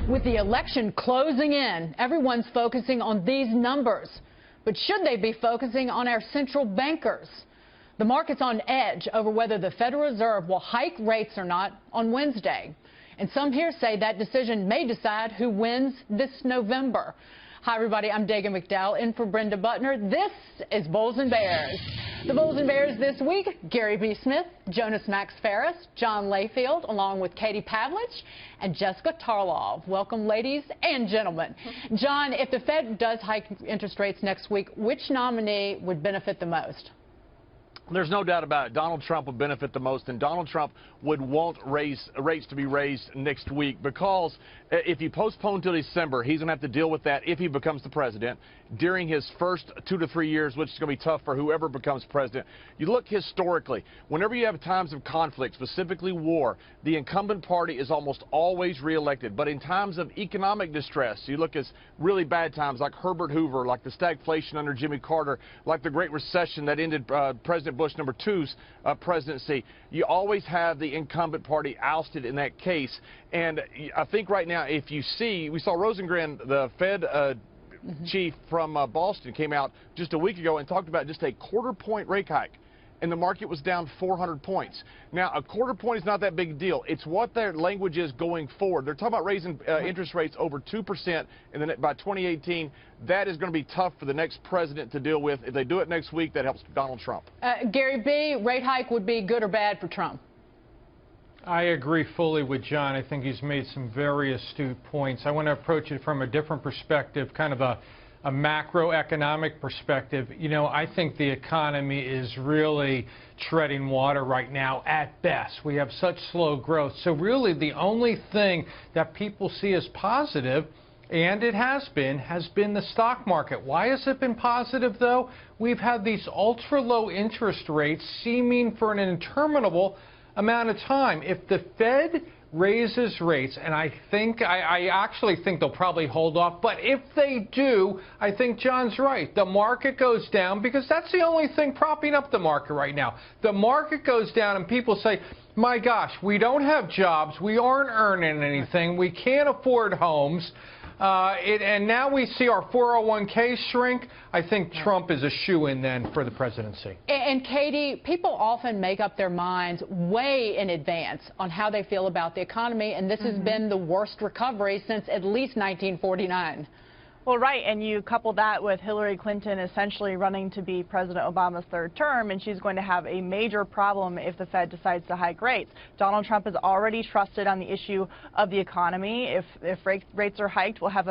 With the election closing in, everyone's focusing on these numbers. But should they be focusing on our central bankers? The market's on edge over whether the Federal Reserve will hike rates or not on Wednesday. And some here say that decision may decide who wins this November. Hi, everybody. I'm Dagan McDowell in for Brenda Butner. This is Bulls and Bears. The Bulls and Bears this week, Gary B. Smith, Jonas Max Ferris, John Layfield, along with Katie Pavlich and Jessica Tarlov. Welcome, ladies and gentlemen. John, if the Fed does hike interest rates next week, which nominee would benefit the most? There's no doubt about it. Donald Trump would benefit the most, and Donald Trump would want rates to be raised next week, because if you postpone till December, he's going to have to deal with that if he becomes the president during his first 2 to 3 years, which is going to be tough for whoever becomes president. You look historically, whenever you have times of conflict, specifically war, the incumbent party is almost always reelected. But in times of economic distress, you look at really bad times like Herbert Hoover, like the stagflation under Jimmy Carter, like the Great Recession that ended President Bush #2's presidency, you always have the incumbent party ousted in that case. And I think right now, if you see, we saw Rosengren, the Fed chief from Boston, came out just a week ago and talked about just a quarter-point rate hike, and the market was down 400 points. Now, a quarter point is not that big a deal. It's what their language is going forward. They're talking about raising interest rates over 2% by 2018. That is going to be tough for the next president to deal with. If they do it next week, that helps Donald Trump. Gary B., rate hike would be good or bad for Trump? I agree fully with John. I think he's made some very astute points. I want to approach it from a different perspective, kind of a macroeconomic perspective. You know, I think the economy is really treading water right now at best. We have such slow growth. So really the only thing that people see as positive, and it has been the stock market. Why has it been positive, though? We've had these ultra-low interest rates seeming for an interminable amount of time. If the Fed raises rates, and I actually think they'll probably hold off, but if they do, I think John's right. The market goes down, because that's the only thing propping up the market right now. The market goes down and people say, my gosh, we don't have jobs, we aren't earning anything, we can't afford homes, and now we see our 401k shrink. I think Trump is a shoo-in then for the presidency. And Katie, people often make up their minds way in advance on how they feel about the economy, and this has been the worst recovery since at least 1949. Well, right, and you couple that with Hillary Clinton essentially running to be President Obama's third term, and she's going to have a major problem if the Fed decides to hike rates. Donald Trump is already trusted on the issue of the economy. If rates are hiked, we'll have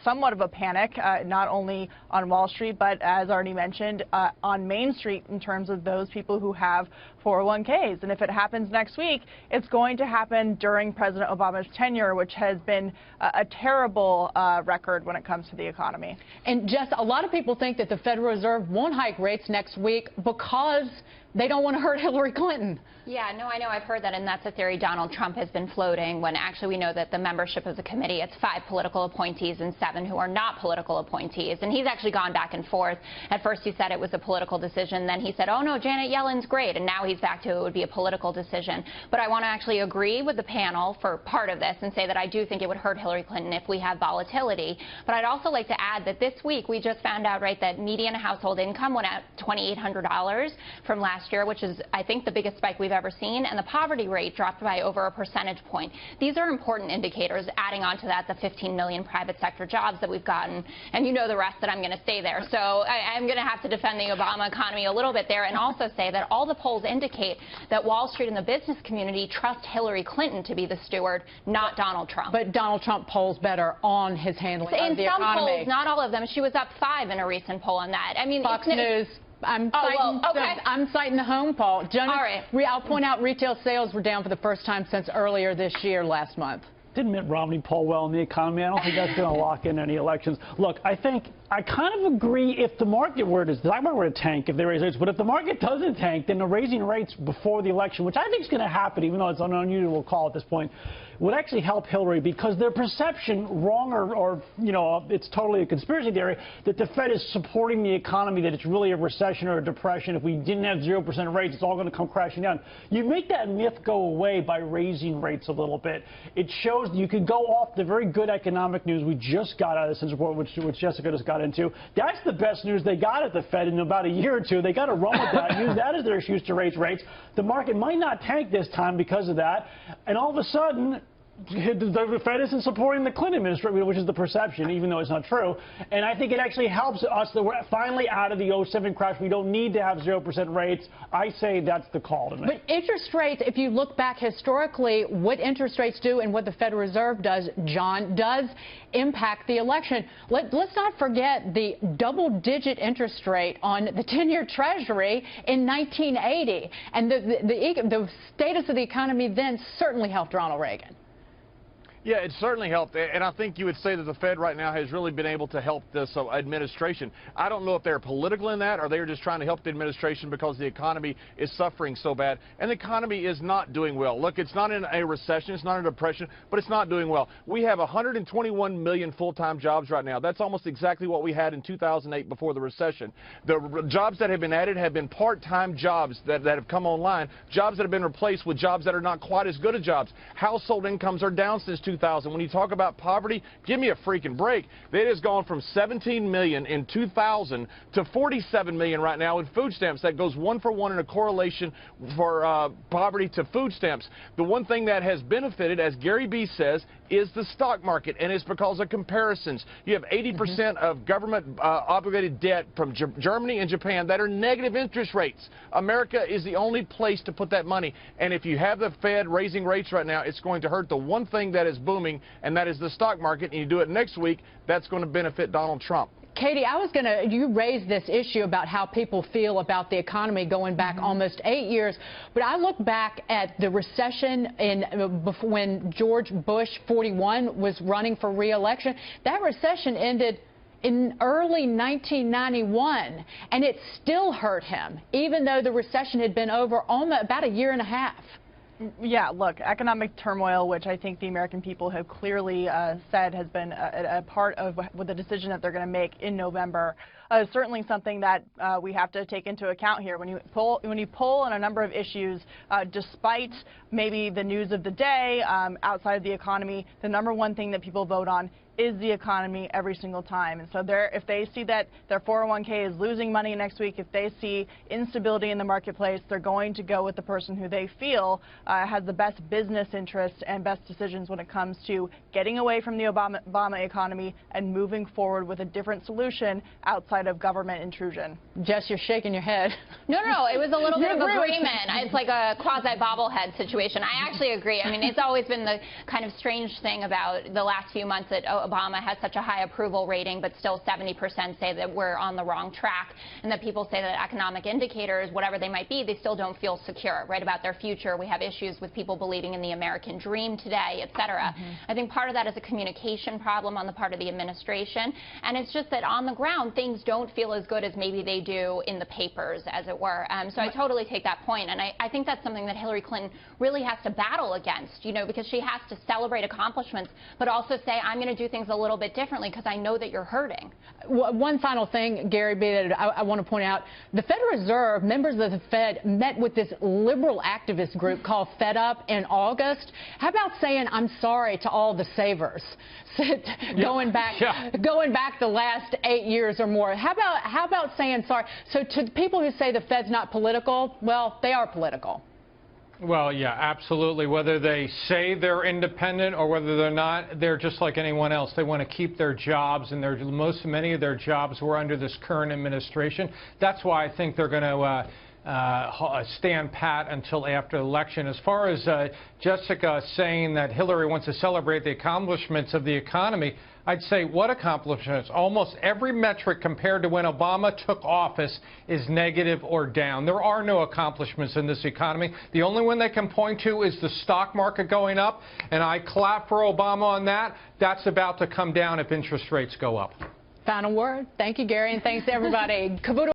somewhat of a panic, not only on Wall Street, but as already mentioned, on Main Street in terms of those people who have 401ks. And if it happens next week, it's going to happen during President Obama's tenure, which has been a terrible record when it comes to the economy. And just a lot of people think that the Federal Reserve won't hike rates next week because they don't want to hurt Hillary Clinton. Yeah, no, I know. I've heard that, and that's a theory Donald Trump has been floating, when actually we know that the membership of the committee, it's 5 political appointees and 7 who are not political appointees. And he's actually gone back and forth. At first he said it was a political decision. Then he said, oh, no, Janet Yellen's great. And now he's back to it would be a political decision. But I want to actually agree with the panel for part of this and say that I do think it would hurt Hillary Clinton if we have volatility. But I'd also like to add that this week we just found out, right, that median household income went up $2,800 from last year, which is, I think, the biggest spike we've ever seen, and the poverty rate dropped by over a percentage point. These are important indicators. Adding on to that, the 15 million private sector jobs that we've gotten, and you know the rest that I'm going to say there. So I'm going to have to defend the Obama economy a little bit there, and also say that all the polls indicate that Wall Street and the business community trust Hillary Clinton to be the steward, not Donald Trump. But Donald Trump polls better on his handling of the economy. In some polls, not all of them. She was up 5 in a recent poll on that. I mean, Fox News. I'm citing the home poll. Jonas, all right. I'll point out retail sales were down for the first time since earlier this year, last month. Didn't Mitt Romney poll well in the economy? I don't think that's going to lock in any elections. Look, I kind of agree if the market were to tank if they raise rates, but if the market doesn't tank, then the raising rates before the election, which I think is going to happen, even though it's an unusual call at this point, would actually help Hillary because their perception, wrong or it's totally a conspiracy theory, that the Fed is supporting the economy, that it's really a recession or a depression. If we didn't have 0% rates, it's all going to come crashing down. You make that myth go away by raising rates a little bit. It shows you can go off the very good economic news we just got out of this report, which Jessica just got into. That's the best news they got at the Fed in about a year or two. They got to run with that, use that as their excuse to raise rates. The market might not tank this time because of that, and all of a sudden, the Fed isn't supporting the Clinton administration, which is the perception, even though it's not true. And I think it actually helps us that we're finally out of the 07 crash. We don't need to have 0% rates. I say that's the call to me. But interest rates, if you look back historically, what interest rates do and what the Federal Reserve does, John, does impact the election. Let's not forget the double-digit interest rate on the 10-year Treasury in 1980. And the status of the economy then certainly helped Ronald Reagan. Yeah, it certainly helped, and I think you would say that the Fed right now has really been able to help this administration. I don't know if they're political in that or they're just trying to help the administration because the economy is suffering so bad, and the economy is not doing well. Look, it's not in a recession, it's not in a depression, but it's not doing well. We have 121 million full-time jobs right now. That's almost exactly what we had in 2008 before the recession. The jobs that have been added have been part-time jobs that have come online, jobs that have been replaced with jobs that are not quite as good as jobs. Household incomes are down since 2000. When you talk about poverty, give me a freaking break. It has gone from 17 million in 2000 to 47 million right now in food stamps. That goes 1-for-1 in a correlation for poverty to food stamps. The one thing that has benefited, as Gary B says, is the stock market, and it's because of comparisons. You have 80% of government obligated debt from Germany and Japan that are negative interest rates. America is the only place to put that money, and if you have the Fed raising rates right now, it's going to hurt the one thing that is booming, and that is the stock market, and you do it next week, that's going to benefit Donald Trump. Katie, you raised this issue about how people feel about the economy going back almost 8 years, but I look back at the recession when George Bush 41 was running for re-election. That recession ended in early 1991, and it still hurt him, even though the recession had been over about a year and a half. Yeah, look, economic turmoil, which I think the American people have clearly said has been a part of the decision that they're going to make in November, is certainly something that we have to take into account here. When you poll on a number of issues, despite maybe the news of the day outside of the economy, the number one thing that people vote on is the economy every single time. And so if they see that their 401k is losing money next week, if they see instability in the marketplace, they're going to go with the person who they feel has the best business interests and best decisions when it comes to getting away from the Obama economy and moving forward with a different solution outside of government intrusion. Jess, you're shaking your head. No, it was a little bit of agreement. It's like a quasi-bobblehead situation. I actually agree. I mean, it's always been the kind of strange thing about the last few months that Obama has such a high approval rating, but still 70% say that we're on the wrong track, and that people say that economic indicators, whatever they might be, they still don't feel secure, right, about their future. We have issues with people believing in the American dream today, et cetera. I think part of that is a communication problem on the part of the administration, and it's just that on the ground, things don't feel as good as maybe they do in the papers, as it were. So I totally take that point, and I think that's something that Hillary Clinton really has to battle against, because she has to celebrate accomplishments, but also say, I'm going to do things a little bit differently because I know that you're hurting. One final thing, Gary B, that I want to point out. The Federal Reserve, members of the Fed, met with this liberal activist group called Fed Up in August. How about saying I'm sorry to all the savers going back the last 8 years or more? How about saying sorry? So to people who say the Fed's not political, well, they are political. Well, yeah, absolutely. Whether they say they're independent or whether they're not, they're just like anyone else. They want to keep their jobs, and many of their jobs were under this current administration. That's why I think they're going to stand pat until after the election. As far as Jessica saying that Hillary wants to celebrate the accomplishments of the economy, I'd say what accomplishments? Almost every metric compared to when Obama took office is negative or down. There are no accomplishments in this economy. The only one they can point to is the stock market going up, and I clap for Obama on that. That's about to come down if interest rates go up. Final word. Thank you, Gary, and thanks to everybody. Cavuto